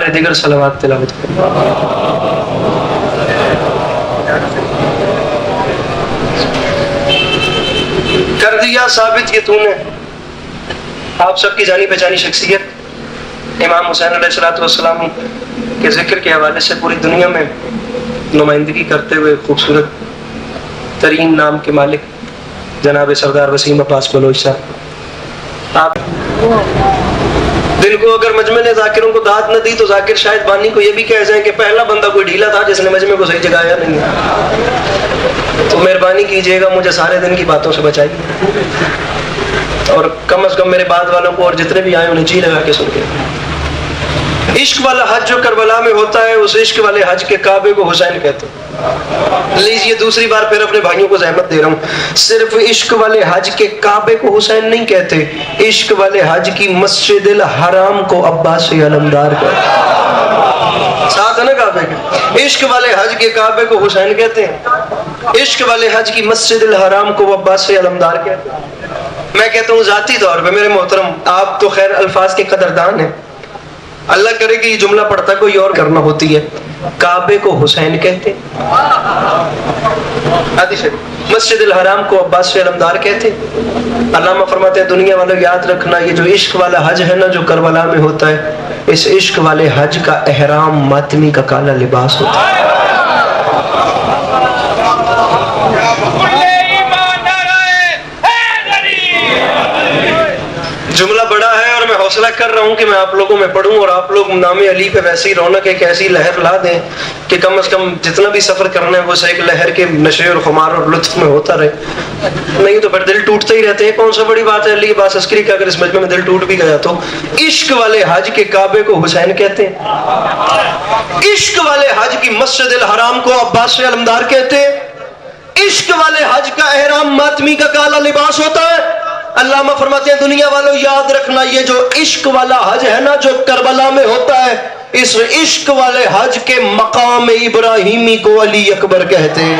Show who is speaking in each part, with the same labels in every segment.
Speaker 1: بار دیگر صلوات تلاوت کریں۔ کر دیا ثابت یہ تو نے آپ سب کی جانی پہچانی شخصیت امام حسین علیہ السلام کے ذکر کے حوالے سے پوری دنیا میں نمائندگی کرتے ہوئے خوبصورت ترین نام کے مالک جناب سردار وسیم عباس بلوچ صاحب، آپ دن کو اگر مجمع نے ذاکروں کو داد نہ دی تو ذاکر شاید بانی کو یہ بھی کہہ جائیں کہ پہلا بندہ کوئی ڈھیلا تھا جس نے مجمع کو صحیح جگایا نہیں ہے۔ تو مہربانی کیجیے گا مجھے سارے دن کی باتوں سے بچائیے، اور کم از کم میرے بعد والوں کو اور جتنے بھی آئے انہیں جی لگا کے سن کے۔ عشق والا حج جو کربلا میں ہوتا ہے اس عشق والے حج کے کعبے کو حسین کہتے ہیں۔ لیجیے دوسری بار پھر اپنے بھائیوں کو زحمت دے رہا ہوں، صرف عشق والے حج کے کعبے کو حسین نہیں کہتے، عشق والے حج کی مسجد الحرام کو عباس علمدار کہتے ہیں۔ ساتھ ہے نا کعبے کے، عشق والے حج کے کعبے کو حسین کہتے ہیں، عشق والے حج کی مسجد الحرام کو عباس علمدار کہتے ہیں۔ میں کہتا ہوں ذاتی طور پہ میرے محترم آپ تو خیر الفاظ کے قدردان ہیں، اللہ کرے کہ یہ جملہ پڑھتا کوئی اور کرنا ہوتی ہے، کعبے کو حسین کہتے، مسجد الحرام کو عباس علمدار کہتے۔ علامہ فرماتے ہیں دنیا والوں یاد رکھنا یہ جو عشق والا حج ہے نا جو کربلا میں ہوتا ہے، اس عشق والے حج کا احرام ماتمی کا کالا لباس ہوتا ہے۔ جملہ بڑا ہے اور میں حوصلہ کر رہا ہوں کہ میں آپ لوگوں میں پڑھوں اور آپ لوگ نام علی پہ ویسی رونق ایک ایسی لہر لا دیں کہ کم از کم جتنا بھی سفر کرنا ہے وہ ایک لہر کے نشے اور خمار اور لطف میں ہوتا رہے، نہیں تو پھر دل ٹوٹتے ہی رہتے ہیں۔ کون سا بڑی بات ہے علی عباس عسکری کا اگر اس مجمع میں دل ٹوٹ بھی گیا تو عشق والے حج کے کعبے کو حسین کہتے ہیں، عشق والے حج کی مسجد الحرام کو عباس علمدار کہتے ہیں، عشق والے حج کا احرام ماتمی کا کالا لباس ہوتا ہے۔ علامہ فرماتے ہیں دنیا والوں یاد رکھنا یہ جو عشق والا حج ہے نا جو کربلا میں ہوتا ہے، اس عشق والے حج کے مقام ابراہیمی کو علی اکبر کہتے ہیں۔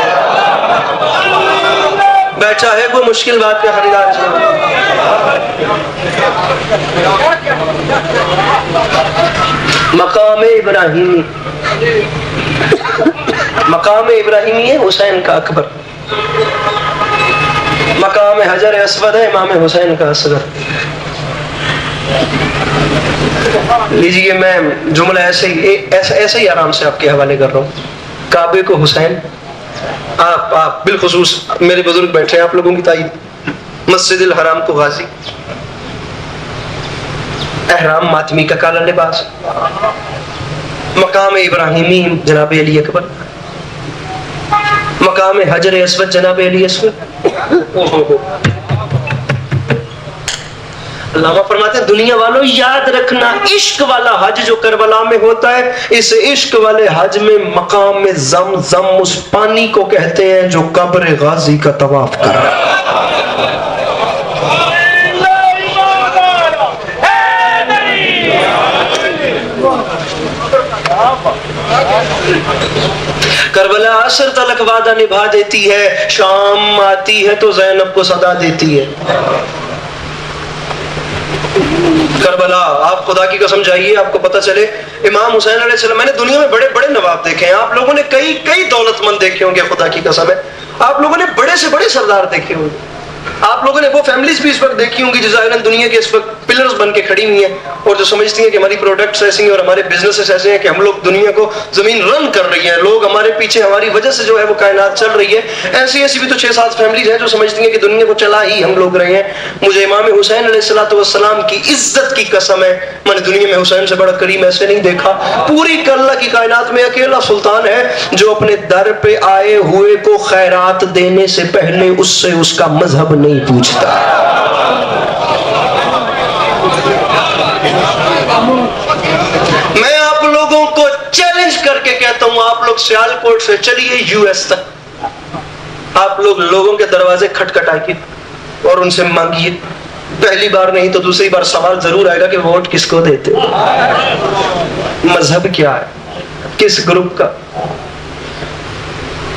Speaker 1: بیٹھا ہے کوئی مشکل بات کا خریدار؟ مقام ابراہیمی، مقام ابراہیمی ہے حسین کا اکبر، مقام حجر اسود ہے امام حسین کا اصغر۔ لیجئے میں جملہ ایسے ہی آرام سے آپ کے حوالے کر رہا ہوں، کعبے کو حسین، آپ بالخصوص میرے بزرگ بیٹھے ہیں آپ لوگوں کی تائید، مسجد الحرام کو غازی، احرام ماتمی کا کالا لباس، مقام ابراہیمی جناب علی اکبر، مقام حجر اسود جناب علی اسود۔ علامہ فرماتے ہیں دنیا والوں یاد رکھنا عشق والا حج جو کربلا میں ہوتا ہے، اس عشق والے حج میں مقام زمزم اس پانی کو کہتے ہیں جو قبر غازی کا طواف کر رہا ہے۔ کربلا عصر تلک وعدہ نبھا دیتی ہے، شام آتی ہے تو زینب کو صدا دیتی ہے۔ کربلا آپ خدا کی قسم جائیے آپ کو پتہ چلے امام حسین علیہ السلام، میں نے دنیا میں بڑے بڑے نواب دیکھے ہیں، آپ لوگوں نے کئی دولت مند دیکھے ہوں گے، خدا کی قسم ہے آپ لوگوں نے بڑے سے بڑے سردار دیکھے ہوں گے، آپ لوگوں نے وہ فیملیز بھی اس وقت دیکھی ہوں گی جو ظاہراً دنیا کے اس وقت پلرز بن کے کھڑی ہوئی ہیں اور جو سمجھتی ہیں کہ ہماری پروڈکٹس ایسی ہیں اور ہمارے بزنسز ایسے ہیں کہ ہم لوگ دنیا کو زمین رن کر رہی ہیں، لوگ ہمارے پیچھے ہماری وجہ سے جو ہے وہ کائنات چل رہی ہے۔ ایسی بھی تو 6-7 فیملیز ہیں جو سمجھتی ہیں کہ دنیا کو چلا ہی ہم لوگ رہے ہیں۔ مجھے امام حسین علیہ السلام کی عزت کی قسم ہے میں نے دنیا میں حسین سے بڑا کریم ایسے نہیں دیکھا، پوری اللہ کی کائنات میں اکیلا سلطان ہے جو اپنے در پہ آئے ہوئے کو خیرات دینے سے پہلے اس سے اس کا مذہب نہیں پوچھتا۔ میں آپ لوگوں کو چیلنج کر کے کہتا ہوں آپ لوگ سیالکوٹ سے چلیے یو ایس تک، آپ لوگوں کے دروازے کھٹکھٹائیے اور ان سے مانگیے، پہلی بار نہیں تو دوسری بار سوال ضرور آئے گا کہ ووٹ کس کو دیتے، مذہب کیا ہے، کس گروپ کا۔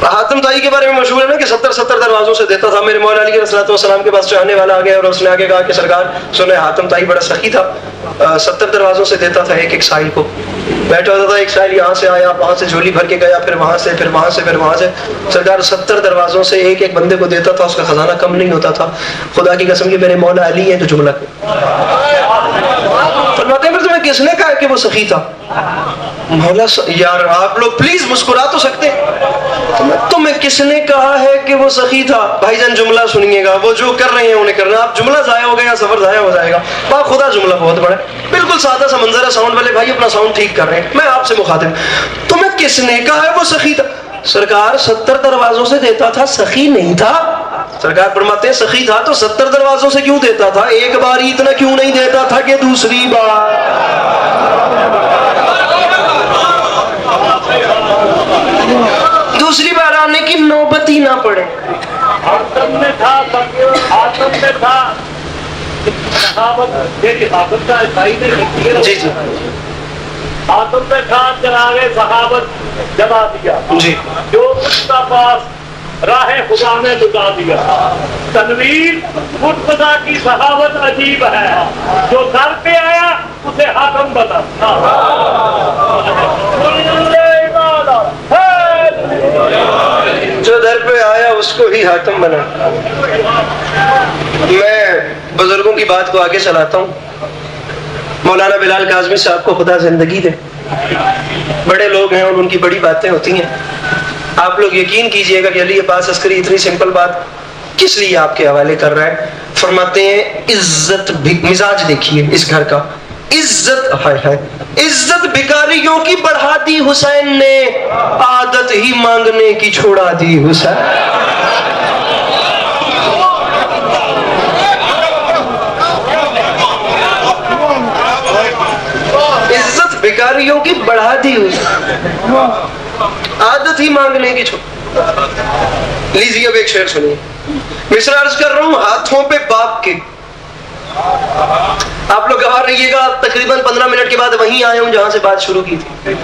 Speaker 1: حاتم طائی کے بارے میں مشہور ہے نا کہ 70 دروازوں سے دیتا تھا، میرے مولا علی علیہ السلام کے پاس چاہنے والا آ گیا اور اس نے آگے کہا کہ سرکار سنے حاتم طائی بڑا سخی تھا، 70 دروازوں سے دیتا تھا ایک سائل کو۔ بیٹھا ہوتا تھا، ایک سائل یہاں سے آیا، وہاں سے جھولی بھر کے گیا، پھر وہاں سے، پھر وہاں سے، پھر وہاں سے. سرکار 70 دروازوں سے ایک ایک بندے کو دیتا تھا، اس کا خزانہ کم نہیں ہوتا تھا. خدا کی قسم کہ میرے مولا علی ہیں جو جملہ فرماتے ہیں پھر تمہیں کس نے کہا کہ وہ سخی تھا؟ مولا یار آپ لوگ پلیز مسکرا تو سکتے. تمہیں کس نے کہا ہے کہ وہ سخی تھا؟ بھائی جان جملہ سنیے گا، وہ جو کر رہے ہیں انہیں کرنا، آپ جملہ ضائع ہو گیا، سفر ضائع ہو جائے گا. باپ خدا جملہ بہت بڑا ہے، بالکل سادہ سا منظر ہے. ساؤنڈ والے بھائی اپنا ساؤنڈ ٹھیک کر رہے ہیں، میں آپ سے مخاطب. تمہیں کس نے کہا ہے وہ سخی تھا؟ سرکار 70 دروازوں سے دیتا تھا، سخی نہیں تھا. سرکار فرماتے ہیں سخی تھا تو 70 دروازوں سے کیوں دیتا تھا؟ ایک بار ہی اتنا کیوں نہیں دیتا تھا کہ دوسری بار؟ دوسری بار آنے کی نوبت ہی نہ پڑے.
Speaker 2: آتم میں تھا، آتم میں تھا.
Speaker 1: جی جی
Speaker 2: آتم میں تھا، چراغے صحابت جلا دیا.
Speaker 1: جی
Speaker 2: جو مجھتا پاس راہ خدا نے لٹا دیا. تنویر مرتضیٰ کی صحابت عجیب ہے، جو در پہ آیا اسے حاکم بنا.
Speaker 1: جو در پہ آیا اس کو ہی حاکم بنا. میں بزرگوں کی بات کو آگے چلاتا ہوں. مولانا بلال کاظمی صاحب کو خدا زندگی دے، بڑے لوگ ہیں اور ان کی بڑی باتیں ہوتی ہیں. آپ لوگ یقین کیجئے گا کہ علی عباس عسکری اتنی سمپل بات کس لیے آپ کے حوالے کر رہا ہے. فرماتے ہیں عزت مزاج دیکھیے اس گھر کا. عزت ہے عزت بھکاریوں کی بڑھا دی حسین نے، عادت ہی مانگنے کی چھوڑا دی حسین. عزت بھکاریوں کی بڑھا دی حسین، عادت ہی مانگنے کی چھوڑ. لیجیے اب ایک شعر سنیے. مصرع عرض کر رہا ہوں ہاتھوں پہ باپ کے. آپ لوگ گواہ رہیے گا، تقریباً 15 منٹ کے بعد وہیں آیا ہوں جہاں سے بات شروع کی تھی.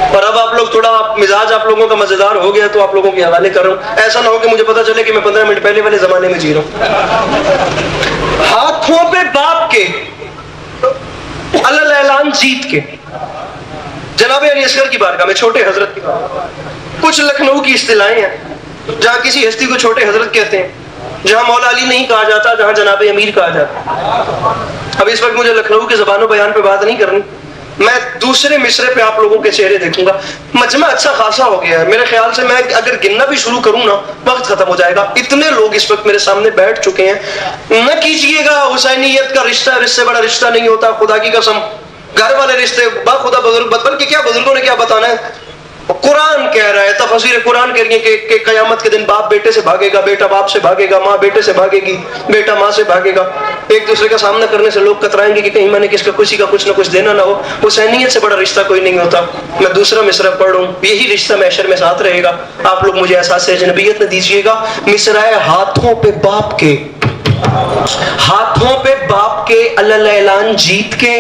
Speaker 1: اور اب آپ لوگ تھوڑا مزاج آپ لوگوں کا مزیدار ہو گیا تو آپ لوگوں کے حوالے کر رہا ہوں. ایسا نہ ہو کہ مجھے پتا چلے کہ میں 15 منٹ پہلے والے زمانے میں جی رہا ہوں. ہاتھوں پہ باپ کے علل اعلان جیت کے. جناب علی اصغر کی بارگاہ میں چھوٹے حضرت کی بارگاہ. کچھ لکھنؤ کی اصطلاحیں ہیں جہاں کسی ہستی کو چھوٹے حضرت کہتے ہیں، جہاں مولا علی نہیں کہا جاتا، جہاں جناب امیر کہا جاتا. اب اس وقت مجھے لکھنؤ کے زبان و بیان پہ بات نہیں کرنی، میں دوسرے مصرے پہ آپ لوگوں کے چہرے دیکھوں گا. مجمع اچھا خاصا ہو گیا ہے میرے خیال سے. میں اگر گننا بھی شروع کروں نا وقت ختم ہو جائے گا. اتنے لوگ اس وقت میرے سامنے بیٹھ چکے ہیں. نہ کیجئے گا حسینیت کا رشتہ اس سے بڑا رشتہ نہیں ہوتا. خدا کی قسم گھر والے رشتے با خدا بزرگ، بلکہ کیا بزرگوں نے کیا بتانا ہے. قرآن کہہ رہا ہے، تفسیر قرآن کہہ رہی ہے کہ قیامت کے دن باپ بیٹے سے بھاگے گا، بیٹا باپ سے بھاگے گا، ماں بیٹے سے بھاگے گی، بیٹا ماں سے بھاگے گا. ایک دوسرے کا سامنا کرنے سے لوگ کترائیں گے کہ کہیں میں نے کسی کا کچھ نہ کچھ دینا نہ ہو. حسینیت سے بڑا رشتہ کوئی نہیں ہوتا. میں دوسرا مصرع پڑھ ہوں، یہی رشتہ محشر میں ساتھ رہے گا. آپ لوگ مجھے احساس اجنبیت نہ دیجیے گا. مصرع ہے ہاتھوں پہ باپ کے، ہاتھوں پہ باپ کے علل اعلان جیت کے،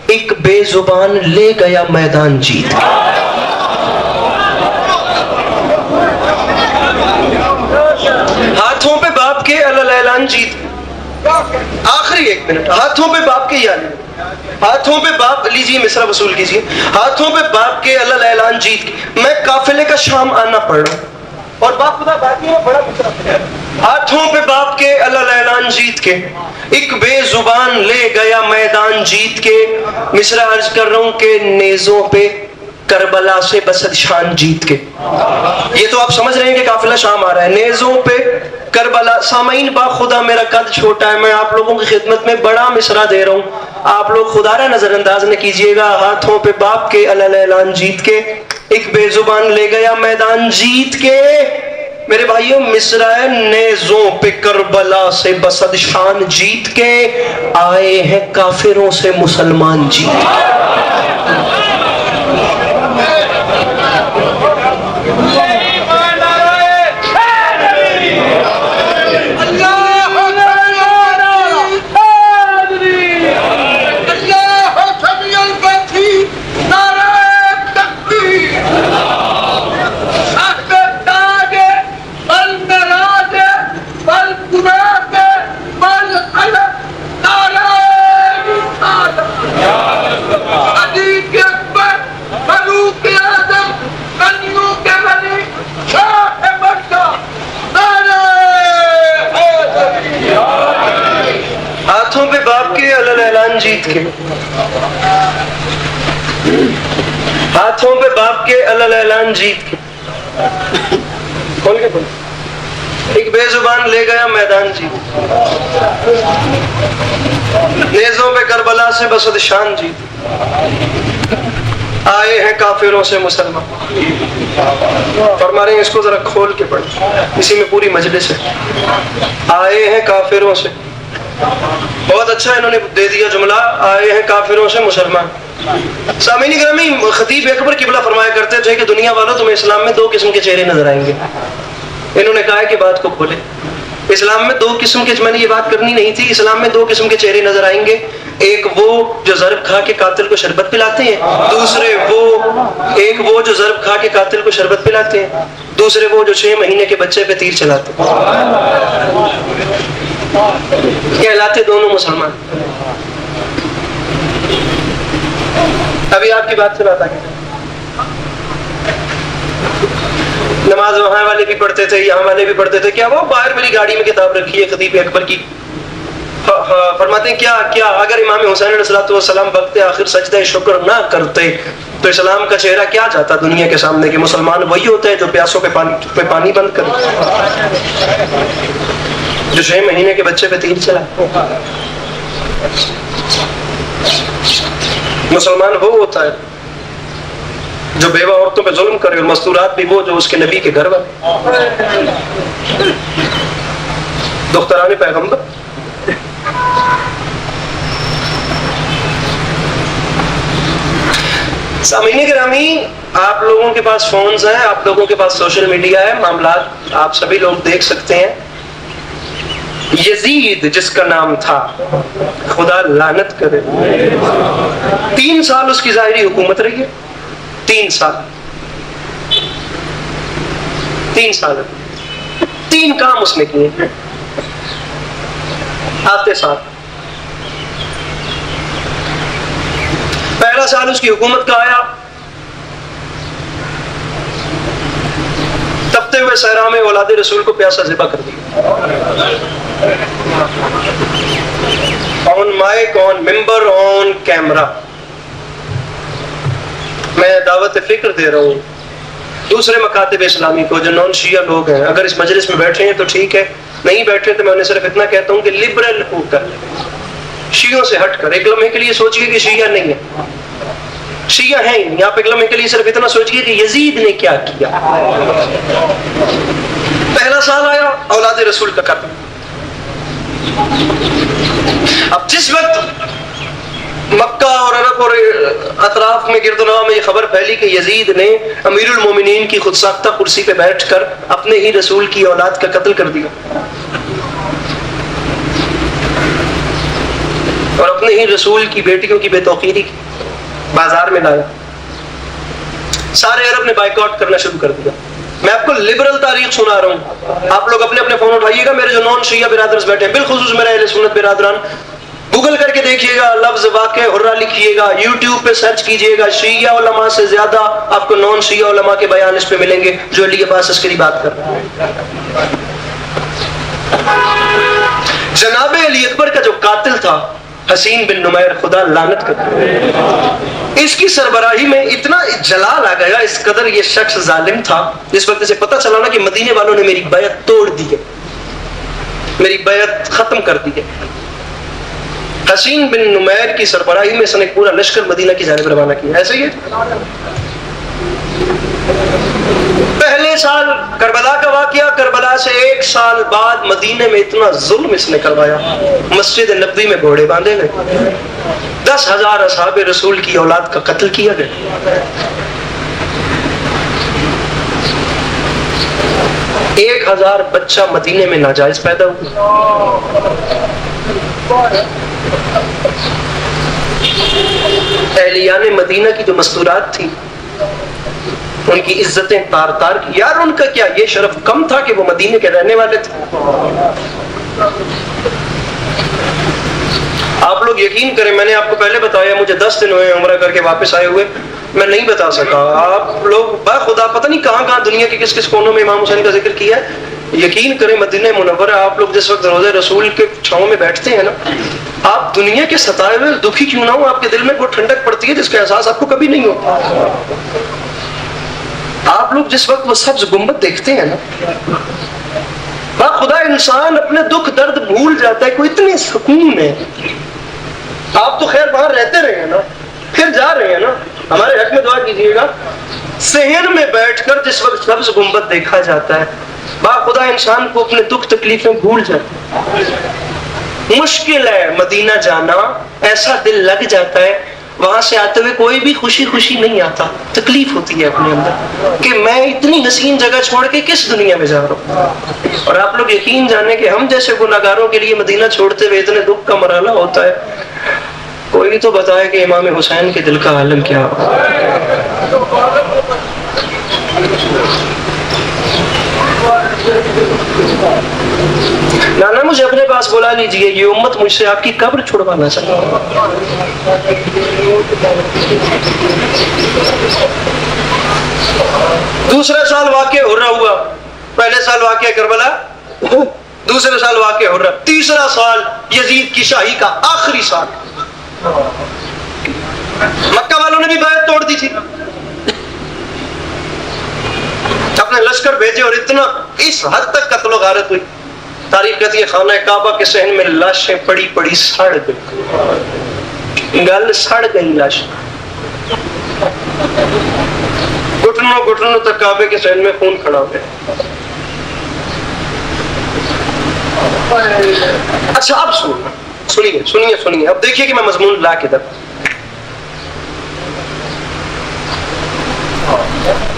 Speaker 1: ایک بے زبان لے گیا میدان جیت. ہاتھوں پہ باپ کے علل اعلان جیت. آخری ایک منٹ. ہاتھوں پہ باپ کے، یعنی ہاتھوں پہ باپ، لیجیے مصرع وصول کیجیے. ہاتھوں پہ باپ کے علل اعلان جیت کے، میں قافلے کا شام آنا پڑھ رہا ہوں اور باپ خدا باقی میں بڑا مصرع. ہاتھوں پہ باپ کے علل اعلان جیت کے، ایک بے زبان لے گیا میدان جیت کے. مصرع عرض کر رہا ہوں کہ نیزوں پہ کربلا سے بسد شان جیت کے. یہ تو آپ سمجھ رہے ہیں کہ قافلہ شام آ رہا ہے. نیزوں پہ کربلا. سامعین با خدا میرا قد چھوٹا ہے، میں آپ لوگوں کی خدمت میں بڑا مصرع دے رہا ہوں. آپ لوگ خدا را نظر انداز نہ کیجیے گا. ہاتھوں پہ باپ کے علل اعلان جیت کے، ایک بے زبان لے گیا میدان جیت کے. میرے بھائیوں مصرع ہے نیزوں پہ کربلا سے بسد شان جیت کے، آئے ہیں کافروں سے مسلمان جیت کے.
Speaker 3: علی کے اکبر
Speaker 1: جیت کے، ہاتھوں پہ باپ کے اعلان جیت کے، کھول کے بول، ایک بے زبان لے گیا میدان جیت، نیزوں پہ کربلا سے بسد شان جیت، آئے ہیں کافروں سے مسلمان۔ فرما رہے ہیں اس کو ذرا کھول کے پڑھ، اسی میں پوری مجلس ہے، آئے ہیں کافروں سے، بہت اچھا انہوں نے دے دیا جملہ، آئے ہیں کافروں سے مسلمان۔ سامعین گرامی، خطیب اکبر قبلہ فرمایا کرتے تھے کہ دنیا والوں تمہیں اسلام میں 2 قسم کے چہرے نظر آئیں گے۔ انہوں نے کہا کہ بات کو کھولے، اسلام میں 2 قسم کے، میں نے یہ بات کرنی نہیں تھی، اسلام میں 2 قسم کے چہرے نظر آئیں گے، ایک وہ جو ضرب کھا کے قاتل کو شربت پلاتے ہیں، ایک وہ جو ضرب کھا کے قاتل کو شربت پلاتے ہیں، دوسرے وہ جو 6 مہینے کے بچے پہ تیر چلاتے ہیں۔ کہلاتے دونوں مسلمان۔ ابھی آپ کی بات سے بات آ گئی، نماز وہاں والے بھی پڑھتے تھے، یہاں والے بھی پڑھتے تھے، کیا وہ باہر میری گاڑی میں کتاب رکھی ہے خطیب اکبر کی، فرماتے ہیں کیا اگر امام حسین علیہ السلام وقت آخر سجدہ شکر نہ کرتے تو اسلام کا چہرہ کیا جاتا دنیا کے سامنے، کہ مسلمان وہی ہوتے ہیں جو پیاسوں پہ پانی بند کرے، جو 6 مہینے کے بچے پہ تیر چلا۔ مسلمان وہ ہوتا ہے جو بیوہ عورتوں پہ ظلم کرے، اور مستورات بھی وہ جو اس کے نبی کے گھر والے، دختران پیغمبر۔ سامعین گرامی، آپ لوگوں کے پاس فونز ہیں، آپ لوگوں کے پاس سوشل میڈیا ہے، معاملات آپ سبھی لوگ دیکھ سکتے ہیں۔ یزید جس کا نام تھا، خدا لعنت کرے، 3 سال اس کی ظاہری حکومت رہی ہے، 3 سال 3 کام اس نے کیے آتے سال۔ پہلا سال اس کی حکومت کا آیا، تپتے ہوئے صحرا میں اولاد رسول کو پیاسا ذبح کر دیا، آن مائک، آن ممبر، آن کیمرہ۔ میں دعوت فکر دے رہا ہوں دوسرے مکاتب اسلامی کو جو نان شیعہ لوگ ہیں، اگر اس مجلس میں بیٹھے ہیں تو ٹھیک ہے، نہیں بیٹھے تو میں انہیں صرف اتنا کہتا ہوں کہ لبرل ہو کر، شیعوں سے ہٹ کر ایک لمحے کے لیے سوچئے کہ شیعہ نہیں ہے، شیعہ ہیں نہیں، آپ ایک لمحے کے لیے صرف اتنا سوچئے کہ یزید نے کیا کیا۔ پہلا سال آیا اولاد رسول کا قتل۔ اب جس وقت مکہ اور عرب اور اطراف میں گرد و نواح میں یہ خبر پھیلی کہ یزید نے امیر المومنین کی خود ساختہ کرسی پہ بیٹھ کر اپنے ہی رسول کی اولاد کا قتل کر دیا اور اپنے ہی رسول کی بیٹیوں کی بے توقیری بازار میں لایا، سارے عرب نے بائیکاٹ کرنا شروع کر دیا۔ میں آپ کو لبرل تاریخ سنا رہا ہوں، آپ لوگ اپنے اپنے فون اٹھائیے گا، میرے جو نان شیعہ برادرز بیٹھے ہیں، بالخصوص میرے اہل سنت برادران، گوگل کر کے دیکھیے گا، لفظ واقع حرہ لکھیے گا، یوٹیوب پہ سرچ کیجیے گا، شیعہ علماء سے زیادہ آپ کو نان شیعہ علماء کے بیان اس پہ ملیں گے جو علی عباس عسکری بات کر رہے ہیں۔ جناب علی اکبر کا جو قاتل تھا حسین بن نمیر، خدا لعنت کرے، اس کی سربراہی میں اتنا جلال آ گیا، اس قدر یہ شخص ظالم تھا، جس وقت اسے پتہ چلا نا کہ مدینے والوں نے میری بیعت توڑ دی ہے، میری بیعت ختم کر دی ہے، حسین بن نمیر کی سربراہی میں اس نے پورا لشکر مدینہ کی جانب روانہ کیا۔ ایسے ہی پہلے سال کربلا کا واقعہ، کربلا سے 1 سال بعد مدینے میں اتنا ظلم اس نے کروایا، مسجد نبوی میں گھوڑے باندھے گئے، 10,000 اصحاب رسول کی اولاد کا قتل کیا گیا، 1,000 بچہ مدینے میں ناجائز پیدا ہوا۔ اہلیان مدینہ کی جو مستورات تھی ان کی عزتیں تار تار کی، یار ان کا کیا یہ شرف کم تھا کہ وہ مدینے کے رہنے والے تھے؟ آپ لوگ یقین کریں، میں نے آپ کو پہلے بتایا مجھے 10 دن ہوئے عمرہ کر کے واپس آئے ہوئے، میں نہیں بتا سکا۔ آپ لوگ بخدا پتہ نہیں کہاں کہاں دنیا کے کس کس کونوں میں امام حسین کا ذکر کیا ہے، یقین کریں مدینہ منورہ آپ لوگ جس وقت روضہ رسول کے چھاؤں میں بیٹھتے ہیں نا، آپ دنیا کے ستائے ہوئے دکھی کیوں نہ ہو، آپ کے دل میں کوئی ٹھنڈک پڑتی ہے جس کا احساس آپ کو کبھی نہیں ہوتا۔ آپ لوگ جس وقت وہ سبز گنبد دیکھتے ہیں نا، خدا انسان اپنے دکھ درد بھول جاتا ہے، کوئی اتنی سکون ہے۔ آپ تو خیر باہر رہتے رہے ہیں نا، پھر جا رہے ہیں نا، ہمارے حق میں دعا کیجیے گا۔ صحن میں بیٹھ کر جس وقت سبز گنبد دیکھا جاتا ہے، خدا انسان کو اپنے دکھ تکلیفیں بھول جاتے ہیں۔ مشکل ہے مدینہ جانا، ایسا دل لگ جاتا ہے، وہاں سے آتے ہوئے کوئی بھی خوشی خوشی نہیں آتا، تکلیف ہوتی ہے اپنے اندر کہ میں اتنی حسین جگہ چھوڑ کے کس دنیا میں جا رہا ہوں۔ اور آپ لوگ یقین جانیں کہ ہم جیسے گناہگاروں کے لیے مدینہ چھوڑتے ہوئے اتنے دکھ کا مرحلہ ہوتا ہے، کوئی تو بتائے کہ امام حسین کے دل کا عالم کیا ہو۔ نانا مجھے اپنے پاس بلا لیجئے، یہ امت مجھ سے آپ کی قبر چھڑوانا چاہتی ہے۔ دوسرے سال واقع ہو رہا ہوا، پہلے سال واقع کربلا، دوسرے سال واقع ہو رہا، تیسرا سال یزید کی شاہی کا آخری سال۔ مکہ والوں نے بھی بیعت توڑ دی تھی، اپنے لشکر بھیجے اور اتنا اس حد تک قتل و غارت ہوئی، تاریخ کہتی ہے خانہ کعبہ کے صحن میں لاشیں پڑی پڑی سڑ گئی، گل سڑ گئی لاش، گھٹنوں گھٹنوں تک کعبے کے صحن میں خون کھڑا ہو گیا۔ اچھا اب سنیے، اب دیکھیے کہ میں مضمون لا کے در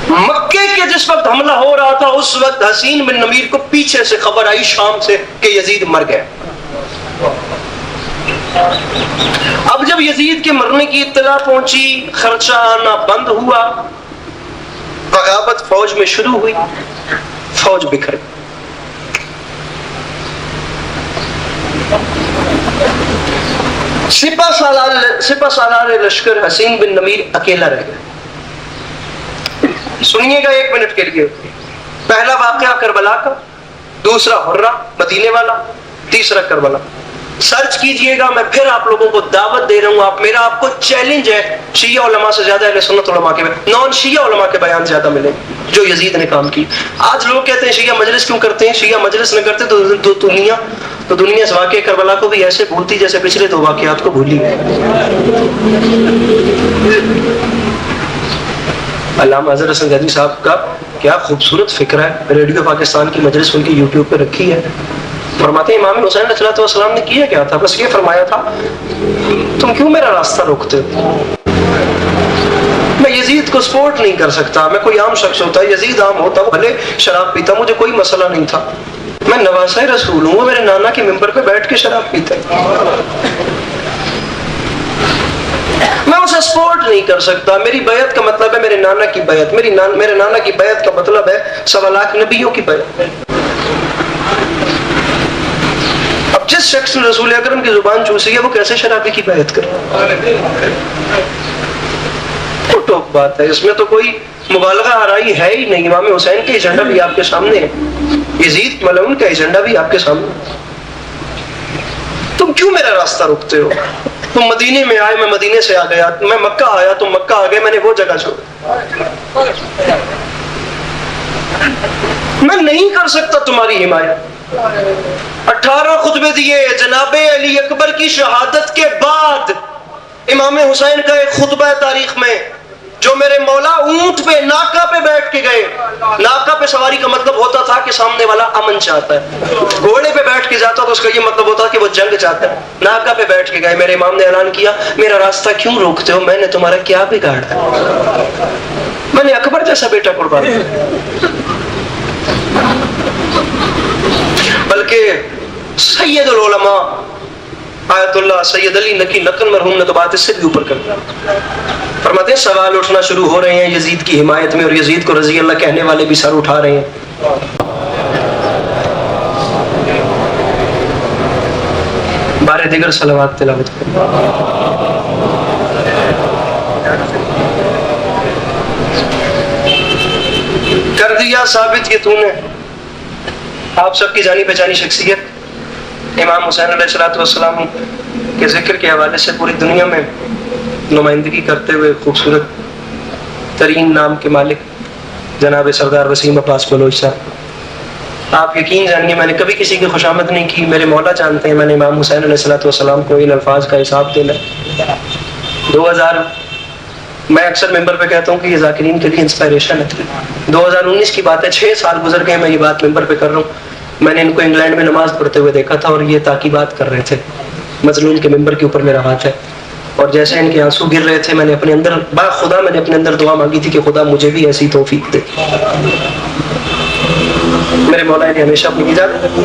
Speaker 1: مکے کے جس وقت حملہ ہو رہا تھا اس وقت حسین بن نمیر کو پیچھے سے خبر آئی شام سے کہ یزید مر گئے۔ اب جب یزید کے مرنے کی اطلاع پہنچی، خرچہ آنا بند ہوا، بغاوت فوج میں شروع ہوئی، فوج بکھر گئی۔ سپہ سالار لشکر حسین بن نمیر اکیلا رہ گیا۔ سنیے گا ایک منٹ کے لیے، پہلا واقعہ کربلا کا، دوسرا حرہ مدینے والا، تیسرا کربلا۔ سرچ کیجئے گا، میں پھر آپ لوگوں کو دعوت دے رہا ہوں، میرا آپ کو چیلنج ہے، شیعہ علماء سے زیادہ اہل سنت علماء کے نان شیعہ علماء کے بیان زیادہ ملے جو یزید نے کام کی۔ آج لوگ کہتے ہیں شیعہ مجلس کیوں کرتے ہیں، شیعہ مجلس نہ کرتے تو دنیا اس واقعہ کربلا کو بھی ایسے بھولتی جیسے پچھلے دو واقعات کو بھولی۔ علامہ حضرت حسن گنجی صاحب کا کیا خوبصورت فکر ہے، ریڈیو پاکستان کی مجلس ان کی یوٹیوب پہ رکھی ہے۔ فرماتے ہیں امام حسین علیہ السلام نے کیا کیا تھا، بس یہ فرمایا تھا تم کیوں میرا راستہ روکتے ہو، میں یزید کو سپورٹ نہیں کر سکتا، میں کوئی عام شخص ہوتا، یزید عام ہوتا، بھلے شراب پیتا، مجھے کوئی مسئلہ نہیں تھا، میں نواسہ رسول ہوں، وہ میرے نانا کے ممبر پہ بیٹھ کے شراب پیتا ہے، میں اسے سپورٹ نہیں کر سکتا، میری بیعت کا مطلب ہے میرے نانا کی بیعت، میرے نانا کی بیعت کا مطلب ہے 1.25 لاکھ نبیوں کی بیعت۔ اب جس شخص نے رسول اکرم کی زبان چوسی ہے وہ کیسے شرابی کی بیعت کرے؟ ٹوک بات ہے، اس میں تو کوئی مبالغہ آرائی ہے ہی نہیں۔ امام حسین کا ایجنڈا بھی آپ کے سامنے ہے، یزید ملعون کا ایجنڈا بھی آپ کے سامنے ہے۔ تم کیوں میرا راستہ روکتے ہو؟ تم مدینے میں آئے، میں مدینے سے آ گیا، میں مکہ آیا، تم مکہ آ گئے، میں نے وہ جگہ چھوڑی، میں نہیں کر سکتا تمہاری حمایت۔ 18 خطبے دیے جناب علی اکبر کی شہادت کے بعد، امام حسین کا ایک خطبہ ہے تاریخ میں، جو میرے مولا اونٹ پہ ناکہ پہ بیٹھ کے گئے۔ ناکہ پہ سواری کا مطلب ہوتا تھا کہ سامنے والا امن چاہتا ہے، گھوڑے پہ بیٹھ کے جاتا تو اس کا یہ مطلب ہوتا کہ وہ جنگ چاہتا ہے۔ ناکہ پہ بیٹھ کے گئے، میرے امام نے اعلان کیا میرا راستہ کیوں روکتے ہو، میں نے تمہارا کیا بگاڑا، میں نے اکبر جیسا بیٹا قربان کیا۔ بلکہ سید العلماء آیت اللہ سید علی نقی نقل مرحوم نے تو بات اس سے بھی اوپر کر دیا۔ فرماتے ہیں سوال اٹھنا شروع ہو رہے ہیں یزید کی حمایت میں، اور یزید کو رضی اللہ کہنے والے بھی سر اٹھا رہے ہیں۔ بارے دیگر صلوات تلاوت کریں۔ کر دیا ثابت کہ تو نے آپ سب کی جانی پہچانی شخصیت امام حسین علیہ السلام کے ذکر کے حوالے سے پوری دنیا میں نمائندگی کرتے ہوئے خوبصورت ترین نام کے مالک جناب سردار وسیم عباس بلوچ صاحب، آپ یقین جانیے میں نے کبھی کسی کی خوشامد نہیں کی، میرے مولا جانتے ہیں میں نے امام حسین علیہ السلام کو ان الفاظ کا حساب دینا 2000 میں اکثر ممبر پہ کہتا ہوں کہ یہ ذاکرین کے لیے انسپائریشن ہے۔ 2019 کی بات ہے، 6 سال گزر گئے میں یہ بات ممبر پہ کر رہا ہوں۔ میں نے ان کو انگلینڈ میں نماز پڑھتے ہوئے دیکھا تھا اور یہ تاکیبات کر رہے تھے، مظلوم کے ممبر کے اوپر میرا ہاتھ ہے، اور جیسے ان کے آنسو گر رہے تھے میں نے اپنے اندر خدا میں نے اپنے اندر دعا مانگی تھی کہ خدا مجھے بھی ایسی توفیق دے۔ میرے مولا نے ہمیشہ اپنی اجازت